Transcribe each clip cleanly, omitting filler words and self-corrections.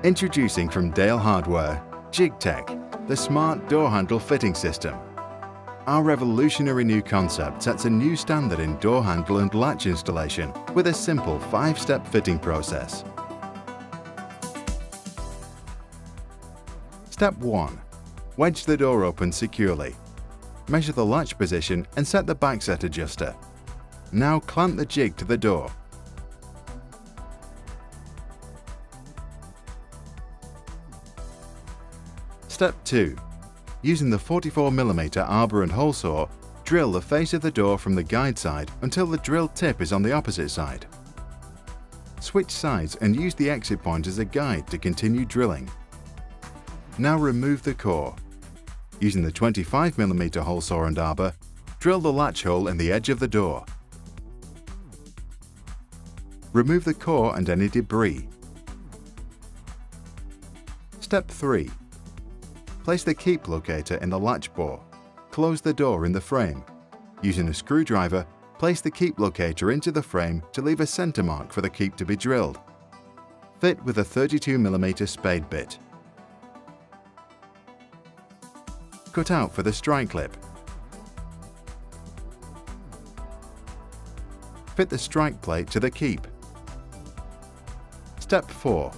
Introducing from Dale Hardware, Jigtech, the smart door handle fitting system. Our revolutionary new concept sets a new standard in door handle and latch installation with a simple 5-step fitting process. Step 1. Wedge the door open securely. Measure the latch position and set the backset adjuster. Now clamp the jig to the door. Step 2. Using the 44mm arbor and hole saw, drill the face of the door from the guide side until the drill tip is on the opposite side. Switch sides and use the exit point as a guide to continue drilling. Now remove the core. Using the 25mm hole saw and arbor, drill the latch hole in the edge of the door. Remove the core and any debris. Step 3. Place the keep locator in the latch bore. Close the door in the frame. Using a screwdriver, place the keep locator into the frame to leave a center mark for the keep to be drilled. Fit with a 32mm spade bit. Cut out for the strike clip. Fit the strike plate to the keep. Step 4.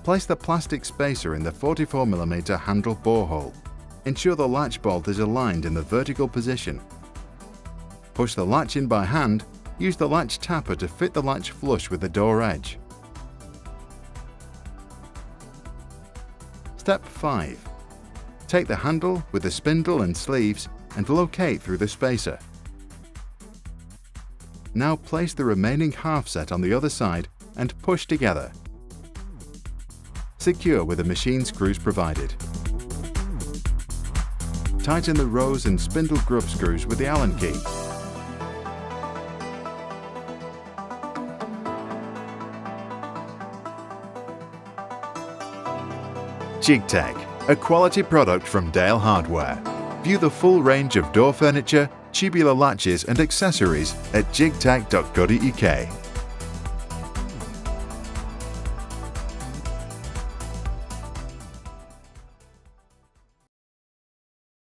Place the plastic spacer in the 44mm handle bore hole. Ensure the latch bolt is aligned in the vertical position. Push the latch in by hand. Use the latch tapper to fit the latch flush with the door edge. Step 5. Take the handle with the spindle and sleeves and locate through the spacer. Now place the remaining half set on the other side and push together. Secure with the machine screws provided. Tighten the rose and spindle grub screws with the Allen key. Jigtech, a quality product from Dale Hardware. View the full range of door furniture, tubular latches and accessories at jigtech.co.uk.